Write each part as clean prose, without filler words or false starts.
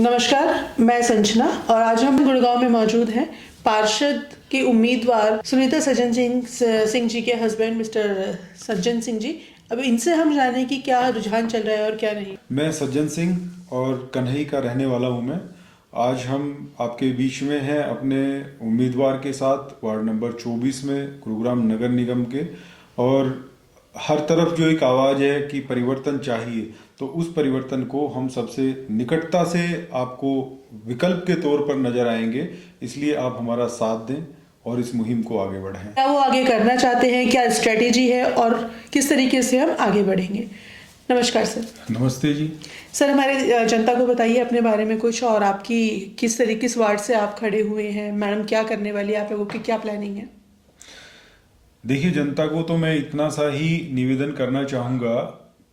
नमस्कार, मैं संजना और आज हम गुड़गांव में मौजूद हैं पार्षद के उम्मीदवार सुनीता सज्जन सिंह जी के हस्बैंड मिस्टर सज्जन सिंह जी। अब इनसे हम जानें कि क्या रुझान चल रहा है और क्या नहीं। मैं सज्जन सिंह और कन्हई का रहने वाला हूँ। मैं आज हम आपके बीच में हैं अपने उम्मीदवार के साथ वार्ड नंबर 24 में गुरुग्राम नगर निगम के। और हर तरफ जो एक आवाज़ है कि परिवर्तन चाहिए, तो उस परिवर्तन को हम सबसे निकटता से आपको विकल्प के तौर पर नजर आएंगे। इसलिए आप हमारा साथ दें और इस मुहिम को आगे बढ़ाएं। क्या वो आगे करना चाहते हैं, क्या स्ट्रेटेजी है और किस तरीके से हम आगे बढ़ेंगे। नमस्कार सर। नमस्ते जी। सर, हमारे जनता को बताइए अपने बारे में कुछ और आपकी किस वार्ड से आप खड़े हुए हैं, मैडम क्या करने वाली है, आप लोगों की क्या प्लानिंग है। देखिए, जनता को तो मैं इतना सा ही निवेदन करना चाहूँगा,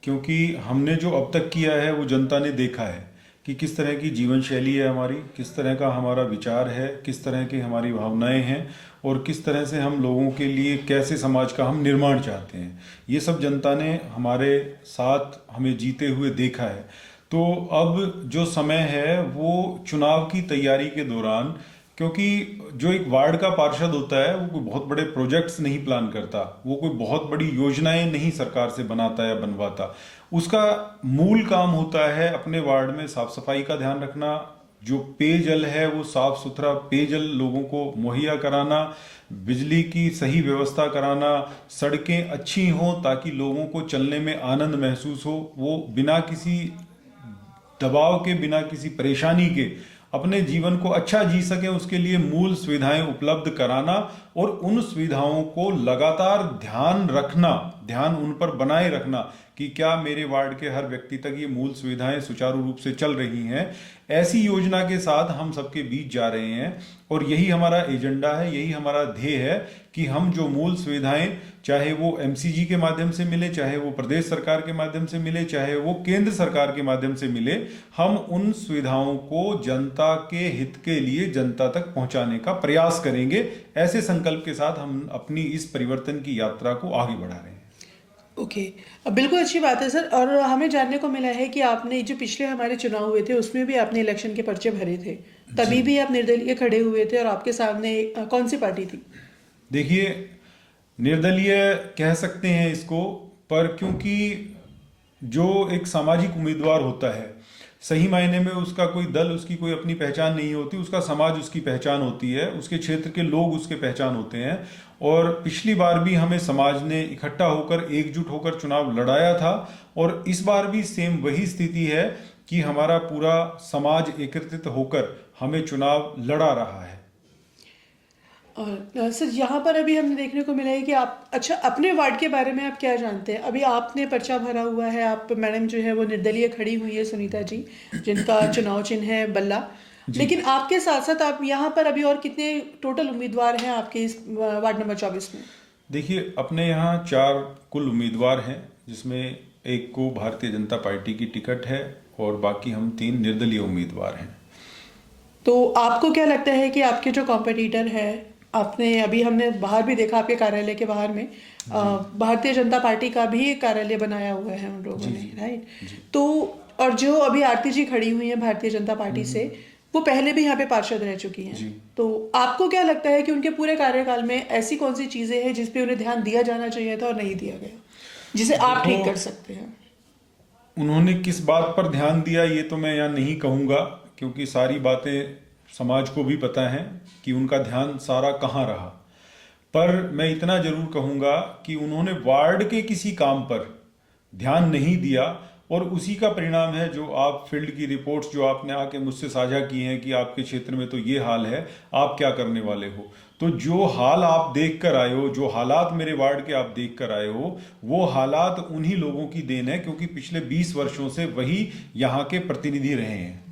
क्योंकि हमने जो अब तक किया है वो जनता ने देखा है कि किस तरह की जीवन शैली है हमारी, किस तरह का हमारा विचार है, किस तरह की हमारी भावनाएं हैं और किस तरह से हम लोगों के लिए कैसे समाज का हम निर्माण चाहते हैं। ये सब जनता ने हमारे साथ हमें जीते हुए देखा है। तो अब जो समय है वो चुनाव की तैयारी के दौरान, क्योंकि जो एक वार्ड का पार्षद होता है वो कोई बहुत बड़े प्रोजेक्ट्स नहीं प्लान करता, वो कोई बहुत बड़ी योजनाएं नहीं सरकार से बनाता या बनवाता। उसका मूल काम होता है अपने वार्ड में साफ सफाई का ध्यान रखना, जो पेयजल है वो साफ सुथरा पेयजल लोगों को मुहैया कराना, बिजली की सही व्यवस्था कराना, सड़कें अच्छी हों ताकि लोगों को चलने में आनंद महसूस हो, वो बिना किसी दबाव के, बिना किसी परेशानी के अपने जीवन को अच्छा जी सके, उसके लिए मूल सुविधाएं उपलब्ध कराना और उन सुविधाओं को लगातार ध्यान उन पर बनाए रखना कि क्या मेरे वार्ड के हर व्यक्ति तक ये मूल सुविधाएं सुचारू रूप से चल रही हैं। ऐसी योजना के साथ हम सबके बीच जा रहे हैं और यही हमारा एजेंडा है, यही हमारा ध्येय है कि हम जो मूल सुविधाएं, चाहे वो एमसीजी के माध्यम से मिले, चाहे वो प्रदेश सरकार के माध्यम से मिले, चाहे वो केंद्र सरकार के माध्यम से मिले, हम उन सुविधाओं को जनता के हित के लिए जनता तक पहुंचाने का प्रयास करेंगे। ऐसे संकल्प के साथ हम अपनी इस परिवर्तन की यात्रा को आगे बढ़ा रहे हैं। ओके, बिल्कुल अच्छी बात है सर। और हमें जानने को मिला है कि आपने जो पिछले हमारे चुनाव हुए थे उसमें भी आपने इलेक्शन के पर्चे भरे थे, तभी भी आप निर्दलीय खड़े हुए थे और आपके सामने कौन सी पार्टी थी। देखिए, निर्दलीय कह सकते हैं इसको, पर क्योंकि जो एक सामाजिक उम्मीदवार होता है, सही मायने में उसका कोई दल, उसकी कोई अपनी पहचान नहीं होती, उसका समाज उसकी पहचान होती है, उसके क्षेत्र के लोग उसके पहचान होते हैं। और पिछली बार भी हमें समाज ने इकट्ठा होकर, एकजुट होकर चुनाव लड़ाया था और इस बार भी सेम वही स्थिति है कि हमारा पूरा समाज एकत्रित होकर हमें चुनाव लड़ा रहा है। और सर, यहाँ पर अभी हमने देखने को मिला है कि आप अपने वार्ड के बारे में आप क्या जानते हैं। अभी आपने पर्चा भरा हुआ है, आप मैडम जो है वो निर्दलीय खड़ी हुई है सुनीता जी, जिनका चुनाव चिन्ह है बल्ला। लेकिन आपके साथ साथ आप यहाँ पर अभी और कितने टोटल उम्मीदवार हैं आपके इस वार्ड नंबर 24 में। देखिए, अपने यहाँ 4 कुल उम्मीदवार हैं, जिसमें एक को भारतीय जनता पार्टी की टिकट है और बाकी हम 3 निर्दलीय उम्मीदवार हैं। तो आपको क्या लगता है कि आपके जो कॉम्पिटिटर है, आपने अभी हमने बाहर भी देखा आपके कार्यालय के बाहर में भारतीय जनता पार्टी का भी एक कार्यालय बनाया हुआ है उन लोगों ने, राइट। तो और जो अभी आरती जी खड़ी हुई हैं भारतीय जनता पार्टी से, वो पहले भी यहाँ पे पार्षद रह चुकी हैं। तो आपको क्या लगता है कि उनके पूरे कार्यकाल में ऐसी कौन सी चीजें हैं जिस पे उन्हें ध्यान दिया जाना चाहिए था और नहीं दिया गया, जिसे आप ठीक कर सकते हैं। उन्होंने किस बात पर ध्यान दिया ये तो मैं यहाँ नहीं कहूँगा, क्योंकि सारी बातें समाज को भी पता है कि उनका ध्यान सारा कहाँ रहा। पर मैं इतना जरूर कहूँगा कि उन्होंने वार्ड के किसी काम पर ध्यान नहीं दिया और उसी का परिणाम है जो आप फील्ड की रिपोर्ट्स जो आपने आके मुझसे साझा की हैं कि आपके क्षेत्र में तो ये हाल है, आप क्या करने वाले हो। तो जो हाल आप देख कर आए हो, जो हालात मेरे वार्ड के आप देख कर आए हो, वो हालात उन्हीं लोगों की देन है, क्योंकि पिछले 20 वर्षों से वही यहाँ के प्रतिनिधि रहे हैं।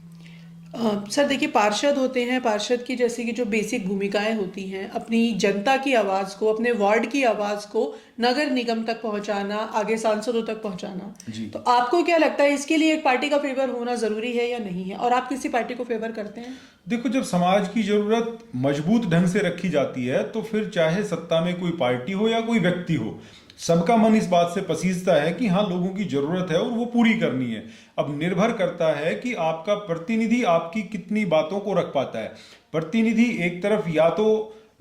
सर देखिए, पार्षद होते हैं, पार्षद की जैसे कि जो बेसिक भूमिकाएं होती हैं, अपनी जनता की आवाज को, अपने वार्ड की आवाज को नगर निगम तक पहुंचाना, आगे सांसदों तक पहुंचाना। तो आपको क्या लगता है, इसके लिए एक पार्टी का फेवर होना जरूरी है या नहीं है, और आप किसी पार्टी को फेवर करते हैं। देखो, जब समाज की जरूरत मजबूत ढंग से रखी जाती है तो फिर चाहे सत्ता में कोई पार्टी हो या कोई व्यक्ति हो, सबका मन इस बात से पसीजता है कि हाँ लोगों की जरूरत है और वो पूरी करनी है। अब निर्भर करता है कि आपका प्रतिनिधि आपकी कितनी बातों को रख पाता है। प्रतिनिधि एक तरफ या तो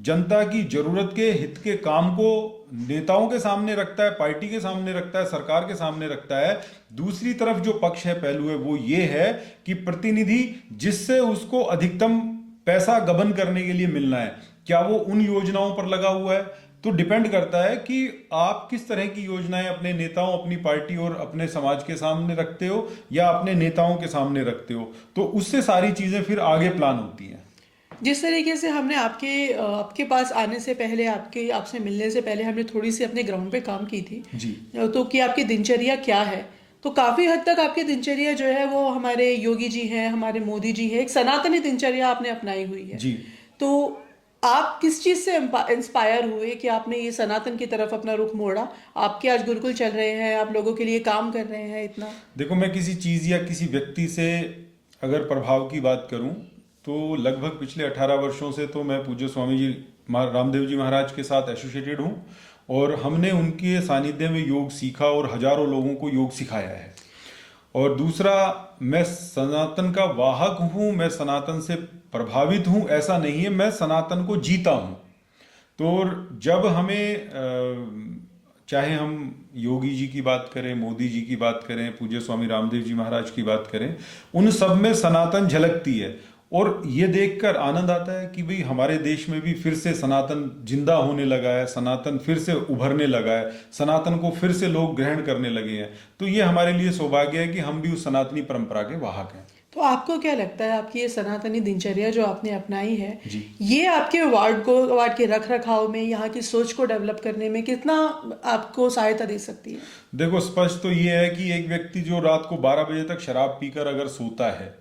जनता की जरूरत के हित के काम को नेताओं के सामने रखता है, पार्टी के सामने रखता है, सरकार के सामने रखता है। दूसरी तरफ जो पक्ष है, पहलू है, वो ये है कि प्रतिनिधि जिससे उसको अधिकतम पैसा गबन करने के लिए मिलना है, क्या वो उन योजनाओं पर लगा हुआ है? तो डिपेंड करता है कि आप किस तरह की योजनाएं अपने नेताओं, अपनी पार्टी और अपने समाज के सामने रखते हो या अपने नेताओं के सामने रखते हो, तो उससे सारी चीजें फिर आगे प्लान होती हैं। जिस तरीके से हमने आपके पास आने से पहले, आपसे मिलने से पहले हमने थोड़ी सी अपने ग्राउंड पे काम की थी जी। तो कि आपकी दिनचर्या क्या है, तो काफी हद तक आपकी दिनचर्या जो है वो हमारे योगी जी हैं, हमारे मोदी जी हैं, एक सनातनी दिनचर्या आपने अपनाई हुई है। जी। तो आप किस चीज से इंस्पायर हुए कि आपने ये सनातन की तरफ अपना रुख मोड़ा? आपके आज गुरुकुल चल रहे हैं, आप लोगों के लिए काम कर रहे हैं इतना। देखो, मैं किसी चीज या किसी व्यक्ति से अगर प्रभाव की बात करूं तो लगभग पिछले 18 वर्षों से तो मैं पूज्य स्वामी जी रामदेव जी महाराज के साथ एसोसिएटेड हूं और हमने उनके सानिध्य में योग सीखा और हजारों लोगों को योग सिखाया है। और दूसरा, मैं सनातन का वाहक हूं, मैं सनातन से प्रभावित हूं ऐसा नहीं है, मैं सनातन को जीता हूं। तो जब हमें चाहे हम योगी जी की बात करें, मोदी जी की बात करें, पूज्य स्वामी रामदेव जी महाराज की बात करें, उन सब में सनातन झलकती है और ये देखकर आनंद आता है कि भाई हमारे देश में भी फिर से सनातन जिंदा होने लगा है, सनातन फिर से उभरने लगा है, सनातन को फिर से लोग ग्रहण करने लगे हैं। तो ये हमारे लिए सौभाग्य है कि हम भी उस सनातनी परंपरा के वाहक हैं। तो आपको क्या लगता है, आपकी ये सनातनी दिनचर्या जो आपने अपनाई है, जी। ये आपके वार्ड के रख रखाव में, यहाँ की सोच को डेवलप करने में कितना आपको सहायता दे सकती है? देखो, स्पष्ट तो ये है कि एक व्यक्ति जो रात को 12 बजे तक शराब पीकर अगर सोता है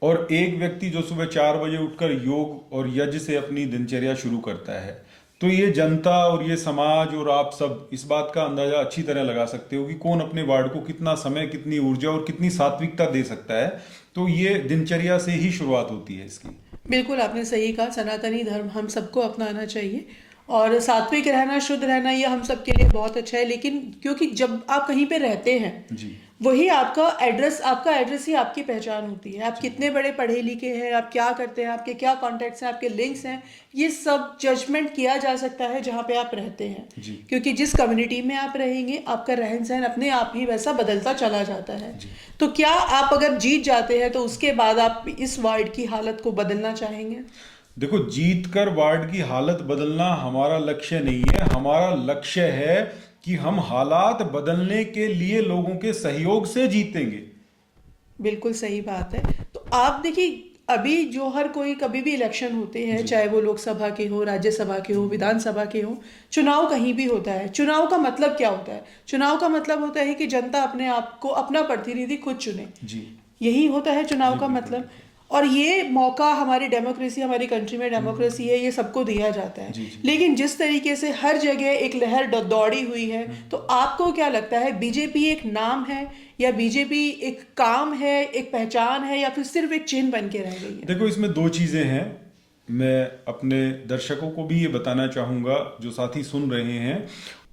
और एक व्यक्ति जो सुबह 4 बजे उठकर योग और यज्ञ से अपनी दिनचर्या शुरू करता है, तो ये जनता और ये समाज और आप सब इस बात का अंदाजा अच्छी तरह लगा सकते हो कि कौन अपने वार्ड को कितना समय, कितनी ऊर्जा और कितनी सात्विकता दे सकता है। तो ये दिनचर्या से ही शुरुआत होती है इसकी। बिल्कुल आपने सही कहा, सनातनी धर्म हम सबको अपनाना चाहिए और सात्विक रहना, शुद्ध रहना, ये हम सबके लिए बहुत अच्छा है। लेकिन क्योंकि जब आप कहीं पे रहते हैं, जी। वही आपका एड्रेस ही आपकी पहचान होती है। आप कितने बड़े पढ़े लिखे हैं, आप क्या करते हैं, आपके क्या कॉन्टैक्ट्स हैं, आपके लिंक्स हैं, ये सब जजमेंट किया जा सकता है जहाँ पे आप रहते हैं। जी। क्योंकि जिस कम्युनिटी में आप रहेंगे, आपका रहन सहन अपने आप ही वैसा बदलता चला जाता है। तो क्या आप अगर जीत जाते हैं तो उसके बाद आप इस वार्ड की हालत को बदलना चाहेंगे? देखो, जीत कर वार्ड की हालत बदलना हमारा लक्ष्य नहीं है। हमारा लक्ष्य है कि हम हालात बदलने के लिए लोगों के सहयोग से जीतेंगे। बिल्कुल सही बात है। तो आप देखिए, अभी जो हर कोई, कभी भी इलेक्शन होते हैं, चाहे वो लोकसभा के हो, राज्यसभा के हो, विधानसभा के हो, चुनाव कहीं भी होता है। चुनाव का मतलब क्या होता है? चुनाव का मतलब होता है कि जनता अपने आप को, अपना प्रतिनिधि खुद चुने। जी। यही होता है चुनाव का मतलब। और ये मौका हमारी डेमोक्रेसी, हमारी कंट्री में डेमोक्रेसी है, ये सबको दिया जाता है। लेकिन जिस तरीके से हर जगह एक लहर दौड़ी हुई है, तो आपको क्या लगता है, बीजेपी एक नाम है या बीजेपी एक काम है, एक पहचान है, या फिर सिर्फ एक चिन्ह बन के रह गई है? देखो, इसमें दो चीजें हैं। मैं अपने दर्शकों को भी ये बताना चाहूंगा जो साथी सुन रहे हैं।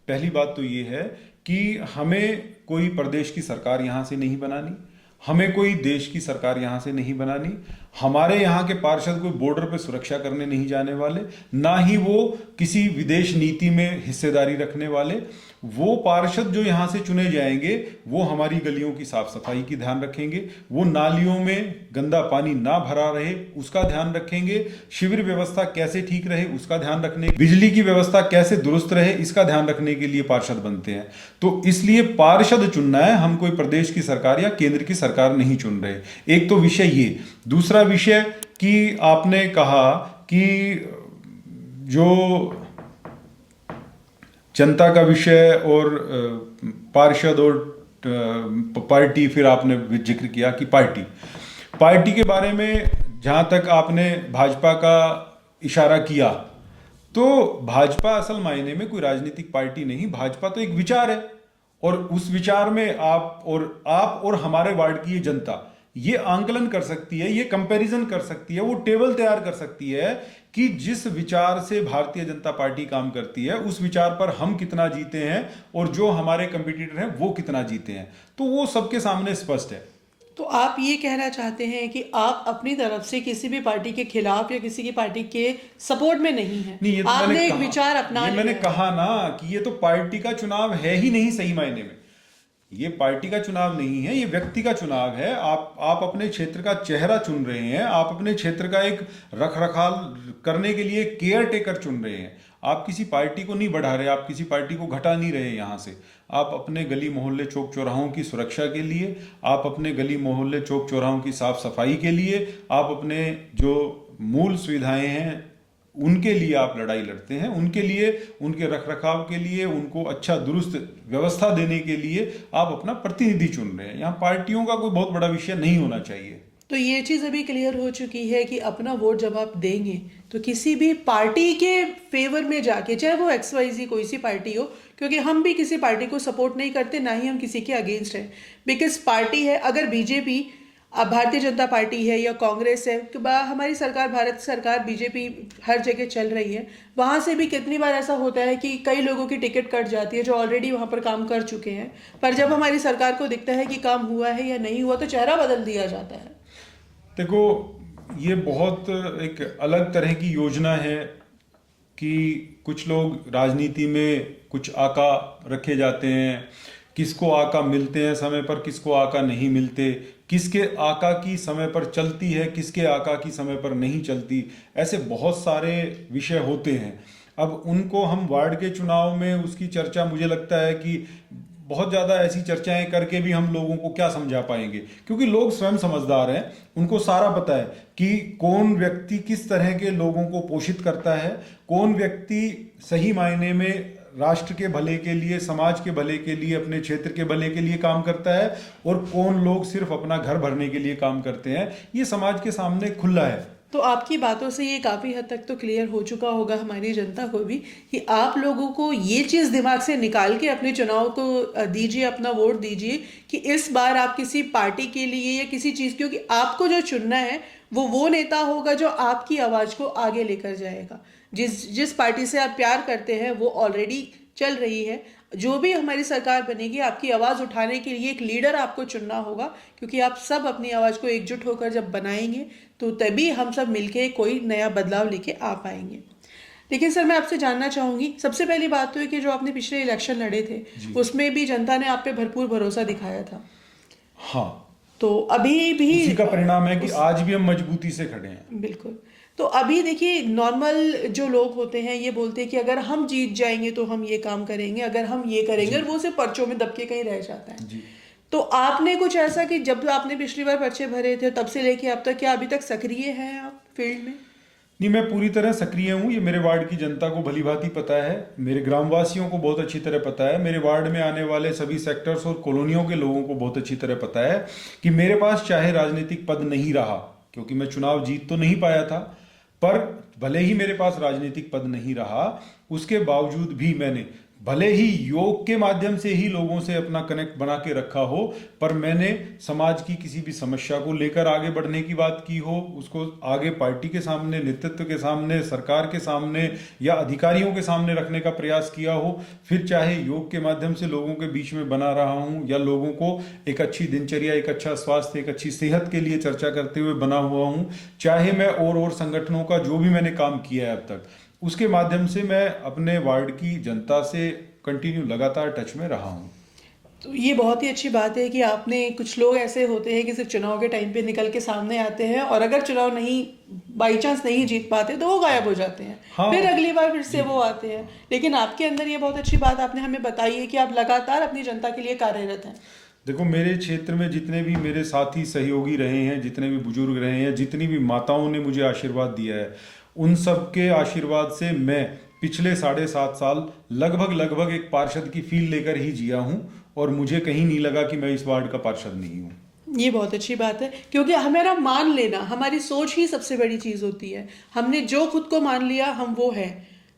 पहली बात तो ये है कि हमें कोई प्रदेश की सरकार यहाँ से नहीं बनानी, हमें कोई देश की सरकार यहाँ से नहीं बनानी। हमारे यहाँ के पार्षद कोई बॉर्डर पे सुरक्षा करने नहीं जाने वाले, ना ही वो किसी विदेश नीति में हिस्सेदारी रखने वाले। वो पार्षद जो यहाँ से चुने जाएंगे वो हमारी गलियों की साफ सफाई की ध्यान रखेंगे, वो नालियों में गंदा पानी ना भरा रहे उसका ध्यान रखेंगे, शिविर व्यवस्था कैसे ठीक रहे उसका ध्यान रखने, बिजली की व्यवस्था कैसे दुरुस्त रहे इसका ध्यान रखने के लिए पार्षद बनते हैं। तो इसलिए पार्षद चुनना है, हम कोई प्रदेश की सरकार या केंद्र की सरकार नहीं चुन रहे। एक तो विषय ये। दूसरा विषय कि आपने कहा कि जो जनता का विषय और पार्षद और पार्टी, फिर आपने जिक्र किया कि पार्टी के बारे में जहां तक आपने भाजपा का इशारा किया, तो भाजपा असल मायने में कोई राजनीतिक पार्टी नहीं, भाजपा तो एक विचार है। और उस विचार में आप और हमारे वार्ड की ये जनता, ये आंकलन कर सकती है, ये कंपैरिजन कर सकती है, वो टेबल तैयार कर सकती है कि जिस विचार से भारतीय जनता पार्टी काम करती है उस विचार पर हम कितना जीते हैं और जो हमारे कंपटीटर हैं वो कितना जीते हैं, तो वो सबके सामने स्पष्ट है। तो आप ये कहना चाहते हैं कि आप अपनी तरफ से किसी भी पार्टी के खिलाफ या किसी की पार्टी के सपोर्ट में नहीं है, नहीं, ये तो आपने एक कहा, विचार अपना ये मैंने लिया है। कहा ना कि ये तो पार्टी का चुनाव है ही नहीं सही मायने में। ये पार्टी का चुनाव नहीं है, ये व्यक्ति का चुनाव है। आप अपने क्षेत्र का चेहरा चुन रहे हैं, आप अपने क्षेत्र का एक रख रखाव करने के लिए केयर टेकर चुन रहे हैं। आप किसी पार्टी को नहीं बढ़ा रहे, आप किसी पार्टी को घटा नहीं रहे यहाँ से। आप अपने गली मोहल्ले चौक चौराहों की सुरक्षा के लिए, आप अपने गली मोहल्ले चौक चौराहों की साफ सफाई के लिए, आप अपने जो मूल सुविधाएं हैं उनके लिए आप लड़ाई लड़ते हैं, उनके लिए, उनके रखरखाव के लिए, उनको अच्छा दुरुस्त व्यवस्था देने के लिए आप अपना प्रतिनिधि चुन रहे हैं। यहाँ पार्टियों का कोई बहुत बड़ा विषय नहीं होना चाहिए। तो ये चीज़ अभी क्लियर हो चुकी है कि अपना वोट जब आप देंगे तो किसी भी पार्टी के फेवर में जाके, चाहे वो XYZ कोई सी पार्टी हो, क्योंकि हम भी किसी पार्टी को सपोर्ट नहीं करते, ना ही हम किसी के अगेंस्ट हैं। बिकॉज पार्टी है, अगर बीजेपी, अब भारतीय जनता पार्टी है या कांग्रेस है, कि हमारी सरकार, भारत सरकार, बीजेपी हर जगह चल रही है, वहाँ से भी कितनी बार ऐसा होता है कि कई लोगों की टिकट कट जाती है जो ऑलरेडी वहाँ पर काम कर चुके हैं, पर जब हमारी सरकार को दिखता है कि काम हुआ है या नहीं हुआ तो चेहरा बदल दिया जाता है। देखो, ये बहुत एक अलग तरह की योजना है कि कुछ लोग राजनीति में कुछ आका रखे जाते हैं, किसको आका मिलते हैं समय पर, किसको आका नहीं मिलते, किसके आका की समय पर चलती है, किसके आका की समय पर नहीं चलती, ऐसे बहुत सारे विषय होते हैं। अब उनको हम वार्ड के चुनाव में उसकी चर्चा, मुझे लगता है कि बहुत ज़्यादा ऐसी चर्चाएं करके भी हम लोगों को क्या समझा पाएंगे, क्योंकि लोग स्वयं समझदार हैं, उनको सारा पता है कि कौन व्यक्ति किस तरह के लोगों को पोषित करता है, कौन व्यक्ति सही मायने में राष्ट्र के भले के लिए, समाज के भले के लिए, अपने क्षेत्र के भले के लिए काम करता है, और कौन लोग सिर्फ अपना घर भरने के लिए काम करते हैं। ये समाज के सामने खुला है। तो आपकी बातों से ये काफ़ी हद तक तो क्लियर हो चुका होगा हमारी जनता को भी कि आप लोगों को ये चीज़ दिमाग से निकाल के अपने चुनाव को दीजिए, अपना वोट दीजिए कि इस बार आप किसी पार्टी के लिए या किसी चीज़, क्योंकि आपको जो चुनना है वो नेता होगा जो आपकी आवाज़ को आगे लेकर जाएगा। जिस पार्टी से आप प्यार करते हैं वो ऑलरेडी चल रही है। जो भी हमारी सरकार बनेगी, आपकी आवाज़ उठाने के लिए एक लीडर आपको चुनना होगा, क्योंकि आप सब अपनी आवाज़ को एकजुट होकर जब बनाएंगे तो तभी हम सब मिलके कोई नया बदलाव लेके आ पाएंगे। लेकिन सर, मैं आपसे जानना चाहूँगी, सबसे पहली बात तो है कि जो आपने पिछले इलेक्शन लड़े थे उसमें भी जनता ने आप पे भरपूर भरोसा दिखाया था। हाँ, तो अभी भी उसी का परिणाम है कि आज भी हम मजबूती से खड़े हैं। बिल्कुल। तो अभी देखिए, नॉर्मल जो लोग होते हैं ये बोलते हैं कि अगर हम जीत जाएंगे तो हम ये काम करेंगे, अगर हम ये करेंगे, और वो सिर्फ पर्चों में दबके कहीं रह जाता है। जी। तो आपने कुछ ऐसा कि जब आपने पिछली बार पर्चे भरे थे तब से लेके अब तक, क्या अभी तक सक्रिय हैं आप फील्ड में? नहीं, मैं पूरी तरह सक्रिय हूँ। ये मेरे वार्ड की जनता को भली भांति पता है, मेरे ग्रामवासियों को बहुत अच्छी तरह पता है, मेरे वार्ड में आने वाले सभी सेक्टर्स और कॉलोनियों के लोगों को बहुत अच्छी तरह पता है कि मेरे पास चाहे राजनीतिक पद नहीं रहा, क्योंकि मैं चुनाव जीत तो नहीं पाया था, पर भले ही मेरे पास राजनीतिक पद नहीं रहा, उसके बावजूद भी मैंने, भले ही योग के माध्यम से ही लोगों से अपना कनेक्ट बना के रखा हो, पर मैंने समाज की किसी भी समस्या को लेकर आगे बढ़ने की बात की हो, उसको आगे पार्टी के सामने, नेतृत्व के सामने, सरकार के सामने या अधिकारियों के सामने रखने का प्रयास किया हो, फिर चाहे योग के माध्यम से लोगों के बीच में बना रहा हूं या लोगों को एक अच्छी दिनचर्या, एक अच्छा स्वास्थ्य, एक अच्छी सेहत के लिए चर्चा करते हुए बना हुआ हूं, चाहे मैं और संगठनों का जो भी मैंने काम किया है अब तक, उसके माध्यम से मैं अपने वार्ड की जनता से कंटिन्यू लगातार टच में रहा हूँ। तो ये बहुत ही अच्छी बात है कि आपने, कुछ लोग ऐसे होते हैं कि सिर्फ चुनाव के टाइम पे निकल के सामने आते हैं और अगर चुनाव नहीं, बाई चांस नहीं जीत पाते तो वो गायब हो जाते हैं। हाँ, फिर अगली बार फिर से वो आते हैं। लेकिन आपके अंदर ये बहुत अच्छी बात आपने हमें बताई है कि आप लगातार अपनी जनता के लिए कार्यरत हैं। देखो, मेरे क्षेत्र में जितने भी मेरे साथी सहयोगी रहे हैं, जितने भी बुजुर्ग रहे हैं, जितनी भी माताओं ने मुझे आशीर्वाद दिया है, उन सब के आशीर्वाद से मैं पिछले 7.5 साल लगभग एक पार्षद की फील लेकर ही जिया हूं, और मुझे कहीं नहीं लगा कि मैं इस वार्ड का पार्षद नहीं हूं। ये बहुत अच्छी बात है, क्योंकि हमारा मान लेना, हमारी सोच ही सबसे बड़ी चीज होती है। हमने जो खुद को मान लिया हम वो है।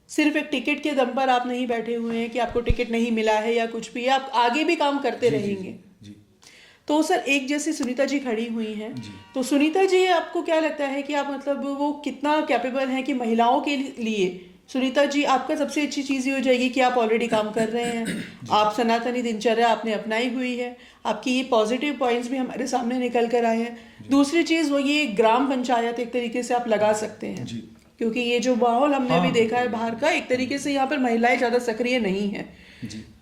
सिर्फ एक टिकट के दम पर आप नहीं बैठे हुए हैं कि आपको टिकट नहीं मिला है या कुछ भी, आप आगे भी काम करते रहेंगे। जी। तो सर एक जैसे सुनीता जी खड़ी हुई हैं, तो सुनीता जी आपको क्या लगता है कि आप मतलब वो कितना कैपेबल हैं कि महिलाओं के लिए? सुनीता जी, आपका सबसे अच्छी चीज़ ये हो जाएगी कि आप ऑलरेडी काम कर रहे हैं, आप सनातनी दिनचर्या आपने अपनाई हुई है, आपकी ये पॉजिटिव पॉइंट्स भी हमारे सामने निकल कर आए हैं। दूसरी चीज़ वो ये ग्राम पंचायत एक तरीके से आप लगा सकते हैं, क्योंकि ये जो माहौल हमने अभी देखा है बाहर का, एक तरीके से यहाँ पर महिलाएं ज़्यादा सक्रिय नहीं है।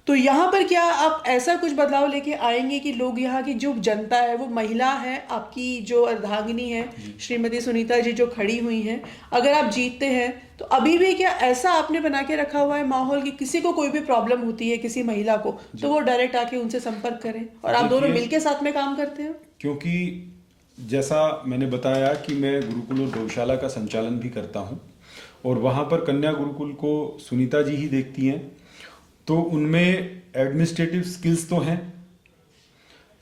तो यहाँ पर क्या आप ऐसा कुछ बदलाव लेके आएंगे कि लोग, यहाँ की जो जनता है वो महिला है, आपकी जो अर्धांगिनी है श्रीमती सुनीता जी जो खड़ी हुई हैं, अगर आप जीतते हैं तो अभी भी क्या ऐसा आपने बना के रखा हुआ है माहौल कि किसी को कोई भी प्रॉब्लम होती है किसी महिला को तो वो डायरेक्ट आके उनसे संपर्क करें और आप दोनों मिलके साथ में काम करते हैं? क्योंकि जैसा मैंने बताया कि मैं गुरुकुल और गौशाला का संचालन भी करता हूँ और वहाँ पर कन्या गुरुकुल को सुनीता जी ही देखती हैं, तो उनमें एडमिनिस्ट्रेटिव स्किल्स तो हैं।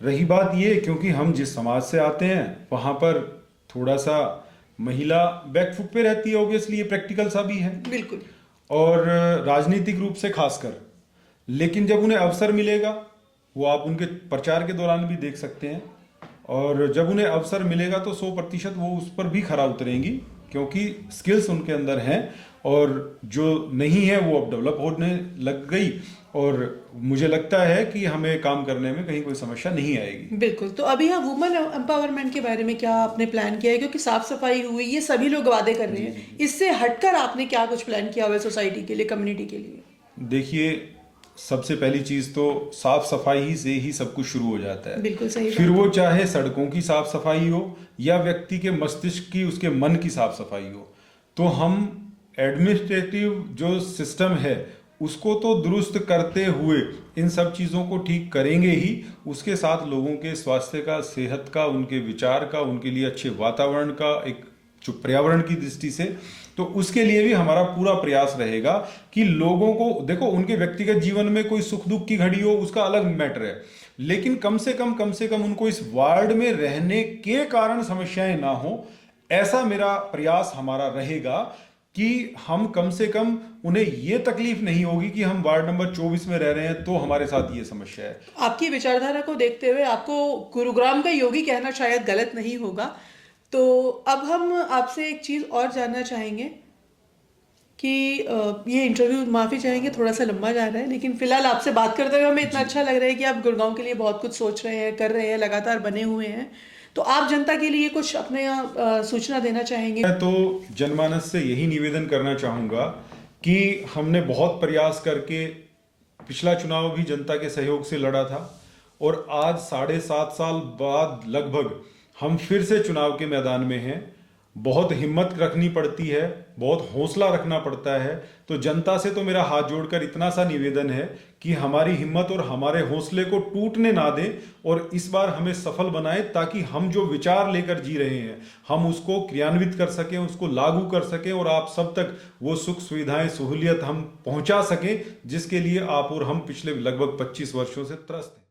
रही बात ये, क्योंकि हम जिस समाज से आते हैं वहाँ पर थोड़ा सा महिला बैकफुट पे रहती है, ऑब्वियसली ये प्रैक्टिकल सा भी है बिल्कुल, और राजनीतिक रूप से खासकर। लेकिन जब उन्हें अवसर मिलेगा, वो आप उनके प्रचार के दौरान भी देख सकते हैं, और जब उन्हें अवसर मिलेगा तो 100% वो उस पर भी खरा उतरेंगी, क्योंकि स्किल्स उनके अंदर हैं और जो नहीं है वो अब डेवलप होने लग गई, और मुझे लगता है कि हमें काम करने में कहीं कोई समस्या नहीं आएगी। बिल्कुल। तो अभी यहाँ वुमेन एम्पावरमेंट के बारे में क्या आपने प्लान किया है? क्योंकि साफ सफाई हुई, ये सभी लोग वादे कर रहे हैं, इससे हटकर आपने क्या कुछ प्लान किया हुआ है सोसाइटी के लिए, कम्युनिटी के लिए? देखिए, सबसे पहली चीज तो साफ सफाई से ही सब कुछ शुरू हो जाता है। बिल्कुल सही। फिर वो चाहे सड़कों की साफ सफाई हो या व्यक्ति के मस्तिष्क की, उसके मन की साफ सफाई हो, तो हम एडमिनिस्ट्रेटिव जो सिस्टम है उसको तो दुरुस्त करते हुए इन सब चीज़ों को ठीक करेंगे ही, उसके साथ लोगों के स्वास्थ्य का, सेहत का, उनके विचार का, उनके लिए अच्छे वातावरण का, एक जो पर्यावरण की दृष्टि से, तो उसके लिए भी हमारा पूरा प्रयास रहेगा कि लोगों को, देखो, उनके व्यक्तिगत जीवन में कोई सुख दुख की घड़ी हो उसका अलग मैटर है, लेकिन कम से कम उनको इस वार्ड में रहने के कारण समस्याएं ना हो, ऐसा मेरा प्रयास हमारा रहेगा कि हम कम से कम उन्हें ये तकलीफ नहीं होगी कि हम वार्ड नंबर 24 में रह रहे हैं तो हमारे साथ ये समस्या है। आपकी विचारधारा को देखते हुए आपको गुरुग्राम का योगी कहना शायद गलत नहीं होगा। तो अब हम आपसे एक चीज़ और जानना चाहेंगे कि ये इंटरव्यू, माफ़ी चाहेंगे थोड़ा सा लंबा जा रहा है, लेकिन फिलहाल आपसे बात करते हुए हमें इतना अच्छा लग रहा है कि आप गुड़गांव के लिए बहुत कुछ सोच रहे हैं, कर रहे हैं, लगातार बने हुए हैं। तो आप जनता के लिए कुछ अपने सूचना देना चाहेंगे? मैं तो जनमानस से यही निवेदन करना चाहूँगा कि हमने बहुत प्रयास करके पिछला चुनाव भी जनता के सहयोग से लड़ा था, और आज 7.5 साल बाद लगभग हम फिर से चुनाव के मैदान में हैं। बहुत हिम्मत रखनी पड़ती है, बहुत हौसला रखना पड़ता है। तो जनता से तो मेरा हाथ जोड़कर इतना सा निवेदन है कि हमारी हिम्मत और हमारे हौसले को टूटने ना दें और इस बार हमें सफल बनाएं, ताकि हम जो विचार लेकर जी रहे हैं हम उसको क्रियान्वित कर सकें, उसको लागू कर सकें और आप सब तक वो सुख सुविधाएं, सहूलियत हम पहुंचा सकें, जिसके लिए आप और हम पिछले लगभग 25 वर्षों से त्रस्त हैं।